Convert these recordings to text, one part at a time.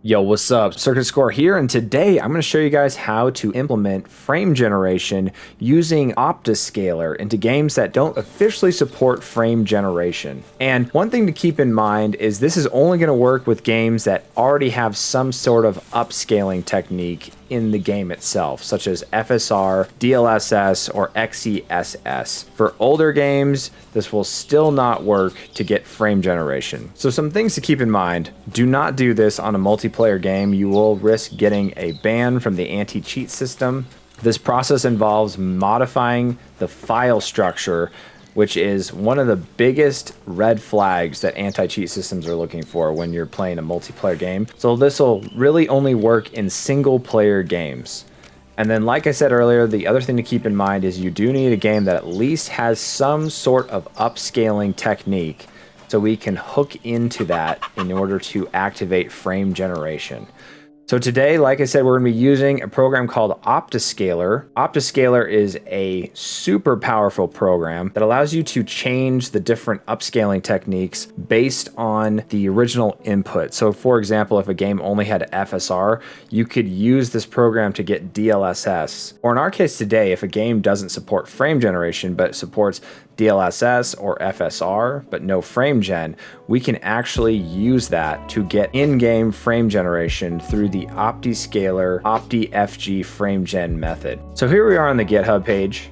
Yo, what's up? Circuit Score here, and today I'm going to show you guys how to implement frame generation using OptiScaler into games that don't officially support frame generation. And one thing to keep in mind is this is only going to work with games that already have some sort of upscaling technique in the game itself, such as FSR, DLSS, or XeSS. For older games, this will still not work to get frame generation. So some things to keep in mind: do not do this on a multiplayer game. You will risk getting a ban from the anti-cheat system. This process involves modifying the file structure, which is one of the biggest red flags that anti-cheat systems are looking for when you're playing a multiplayer game. So this will really only work in single player games. And then, like I said earlier, the other thing to keep in mind is you do need a game that at least has some sort of upscaling technique, so we can hook into that in order to activate frame generation. So today, like I said, we're going to be using a program called OptiScaler. OptiScaler is a super powerful program that allows you to change the different upscaling techniques based on the original input. So for example, if a game only had FSR, you could use this program to get DLSS. Or in our case today, if a game doesn't support frame generation but supports DLSS or FSR, but no frame gen, we can actually use that to get in-game frame generation through the OptiScaler OptiFG frame gen method. So here we are on the GitHub page,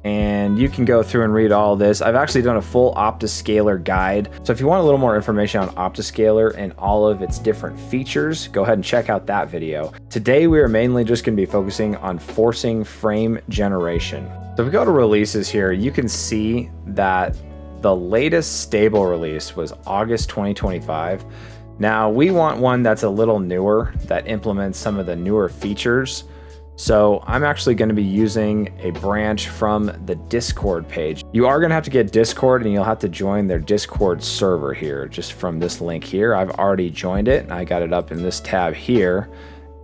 and you can go through and read all this. I've actually done a full OptiScaler guide. So if you want a little more information on OptiScaler and all of its different features, go ahead and check out that video. Today, we are mainly just going to be focusing on forcing frame generation. So if we go to releases here, you can see that the latest stable release was August 2025. Now we want one that's a little newer, that implements some of the newer features. So I'm actually going to be using a branch from the Discord page. You are going to have to get Discord, and you'll have to join their Discord server here, just from this link here. I've already joined it, and I got it up in this tab here.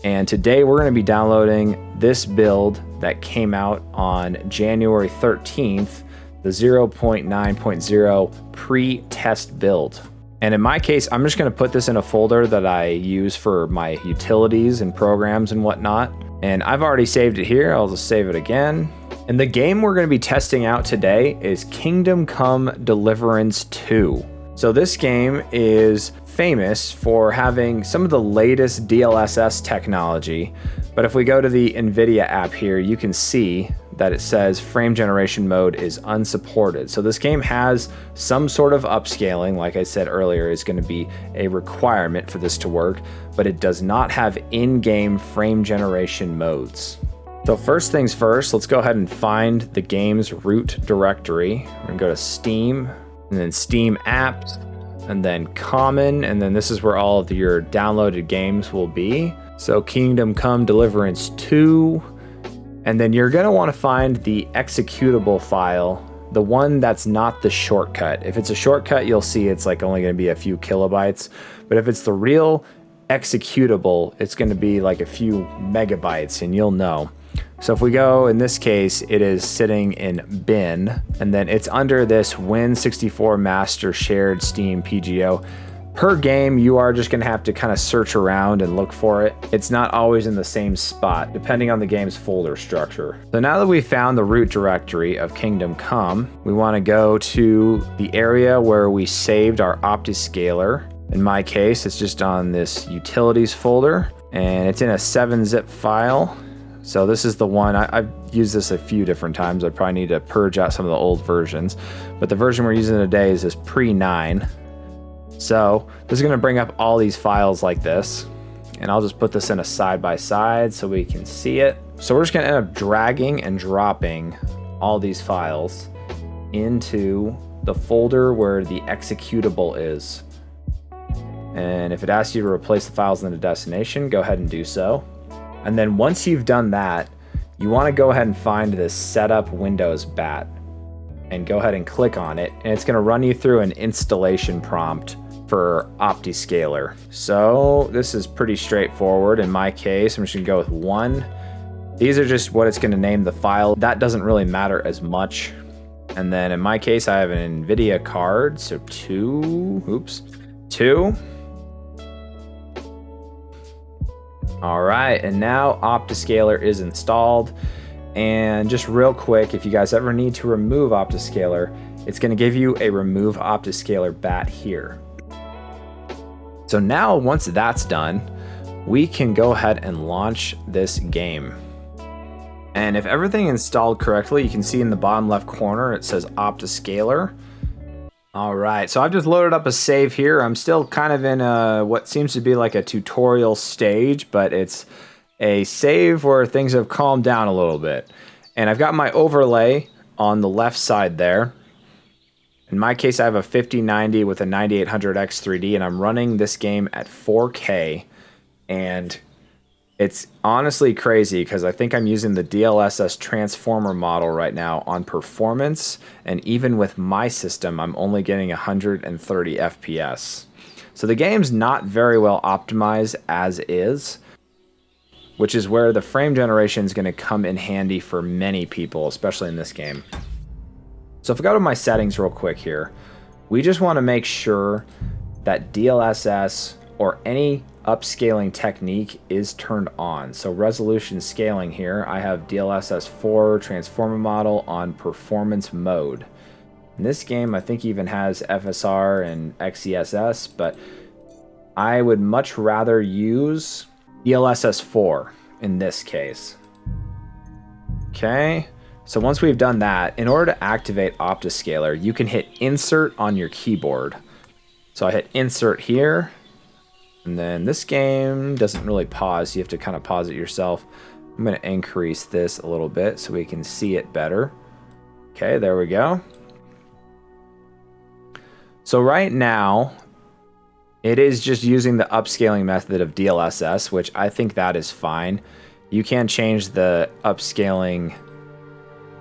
And today we're going to be downloading this build that came out on January 13th, the 0.9.0 pre-test build. And in my case, I'm just going to put this in a folder that I use for my utilities and programs and whatnot. And I've already saved it here. I'll just save it again. And the game we're going to be testing out today is Kingdome Come Deliverance 2. So this game is famous for having some of the latest DLSS technology. But if we go to the NVIDIA app here, you can see that it says frame generation mode is unsupported. So this game has some sort of upscaling, like I said earlier, is going to be a requirement for this to work, but it does not have in-game frame generation modes. So first things first, let's go ahead and find the game's root directory. We're going to go to Steam, and then Steam apps, and then common, and then this is where all of your downloaded games will be. So Kingdome Come Deliverance 2, and then you're going to want to find the executable file, the one that's not the shortcut. If it's a shortcut, you'll see it's like only going to be a few kilobytes, but if it's the real executable, it's going to be like a few megabytes, and you'll know. So if we go, in this case, it is sitting in bin, and then it's under this Win64 Master Shared Steam PGO. Per game, you are just going to have to kind of search around and look for it. It's not always in the same spot, depending on the game's folder structure. So now that we've found the root directory of Kingdome Come, we want to go to the area where we saved our OptiScaler. In my case, it's just on this utilities folder, and it's in a 7-zip file. So this is the one, I've used this a few different times. I probably need to purge out some of the old versions, but the version we're using today is this pre-9. So this is going to bring up all these files like this, and I'll just put this in a side-by-side so we can see it. So we're just going to end up dragging and dropping all these files into the folder where the executable is. And if it asks you to replace the files in the destination, go ahead and do so. And then once you've done that, you want to go ahead and find this Setup Windows bat and go ahead and click on it. And it's going to run you through an installation prompt for OptiScaler. So this is pretty straightforward. In my case, I'm just going to go with 1. These are just what it's going to name the file. That doesn't really matter as much. And then in my case, I have an NVIDIA card. So 2. All right, and now OptiScaler is installed. And just real quick, if you guys ever need to remove OptiScaler, it's going to give you a remove OptiScaler bat here. So now once that's done, we can go ahead and launch this game. And if everything installed correctly, you can see in the bottom left corner, it says OptiScaler. All right, so I've just loaded up a save here. I'm still kind of in what seems to be like a tutorial stage, but it's a save where things have calmed down a little bit. And I've got my overlay on the left side there. In my case, I have a 5090 with a 9800X 3D, and I'm running this game at 4K. And it's honestly crazy because I think I'm using the DLSS transformer model right now on performance, and even with my system, I'm only getting 130 FPS. So the game's not very well optimized as is, which is where the frame generation is going to come in handy for many people, especially in this game. So if I go to my settings real quick here, we just want to make sure that DLSS or any upscaling technique is turned on. So resolution scaling here, I have DLSS 4 transformer model on performance mode. In this game, I think even has FSR and XeSS, but I would much rather use DLSS 4 in this case. Okay, so once we've done that, in order to activate OptiScaler, you can hit insert on your keyboard. So I hit insert here, and then this game doesn't really pause. You have to kind of pause it yourself. I'm going to increase this a little bit so we can see it better. Okay, there we go. So right now, it is just using the upscaling method of DLSS, which I think that is fine. You can change the upscaling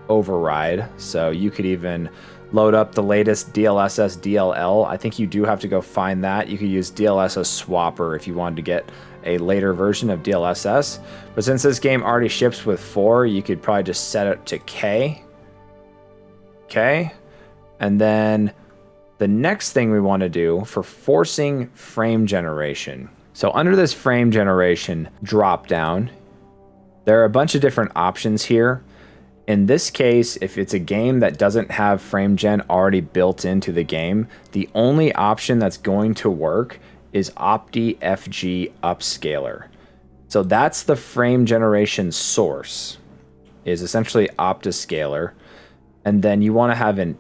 override, so you could even load up the latest DLSS DLL. I think you do have to go find that. You could use DLSS Swapper if you wanted to get a later version of DLSS. But since this game already ships with 4, you could probably just set it to K. Okay. And then the next thing we want to do for forcing frame generation. So under this frame generation drop down, there are a bunch of different options here. In this case, if it's a game that doesn't have frame gen already built into the game, the only option that's going to work is OptiFG Upscaler. So that's the frame generation source, is essentially OptiScaler. And then you want to have a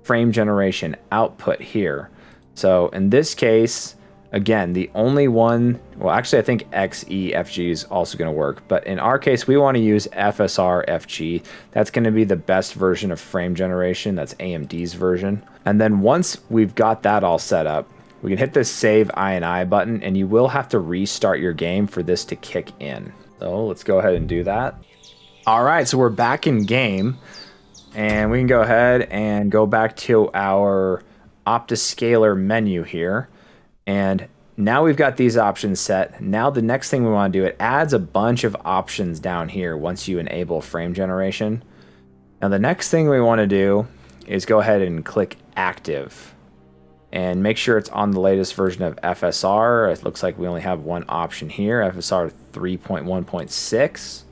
frame generation output here. So in this case, again, the only one, well, actually, I think XeFG is also going to work. But in our case, we want to use FSR-FG. That's going to be the best version of frame generation. That's AMD's version. And then once we've got that all set up, we can hit this Save INI button, and you will have to restart your game for this to kick in. So let's go ahead and do that. All right, so we're back in game. And we can go ahead and go back to our OptiScaler menu here. And now we've got these options set. Now the next thing we want to do, it adds a bunch of options down here once you enable frame generation. Now the next thing we want to do is go ahead and click active and make sure it's on the latest version of FSR. It looks like we only have one option here, FSR 3.1.6.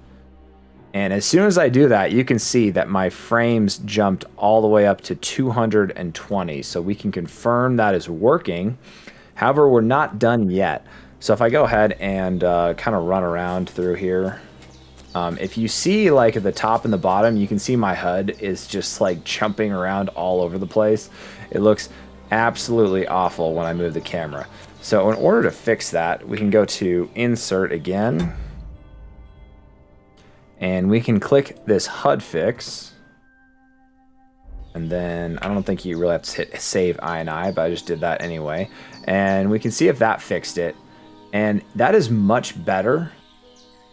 And as soon as I do that, you can see that my frames jumped all the way up to 220. So we can confirm that is working. However, we're not done yet. So if I go ahead and kind of run around through here, if you see like at the top and the bottom, you can see my HUD is just like jumping around all over the place. It looks absolutely awful when I move the camera. So in order to fix that, we can go to Insert again. And we can click this HUD fix. And then I don't think you really have to hit Save INI, but I just did that anyway. And we can see if that fixed it. And that is much better.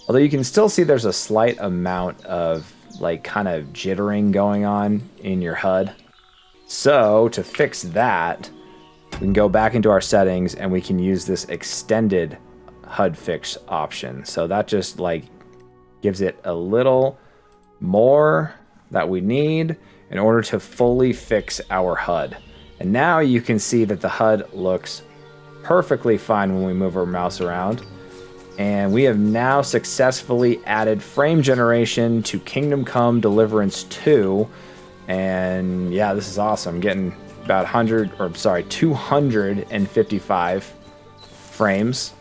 Although you can still see there's a slight amount of like kind of jittering going on in your HUD. So to fix that, we can go back into our settings and we can use this extended HUD fix option. So that just like gives it a little more that we need in order to fully fix our HUD. And now you can see that the HUD looks perfectly fine when we move our mouse around. And we have now successfully added frame generation to Kingdom Come Deliverance 2. And yeah, this is awesome. I'm getting about 255 frames.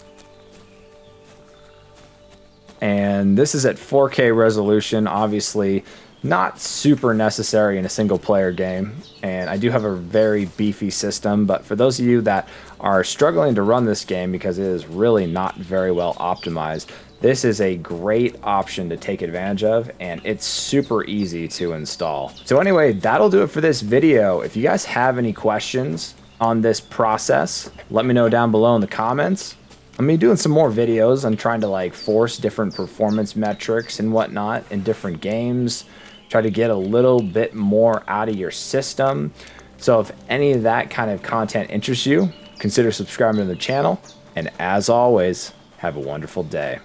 And this is at 4K resolution, obviously not super necessary in a single player game. And I do have a very beefy system, but for those of you that are struggling to run this game because it is really not very well optimized, this is a great option to take advantage of, and it's super easy to install. So anyway, that'll do it for this video. If you guys have any questions on this process, let me know down below in the comments. I'm gonna be doing some more videos on trying to like force different performance metrics and whatnot in different games, try to get a little bit more out of your system. So if any of that kind of content interests you, consider subscribing to the channel. And as always, have a wonderful day.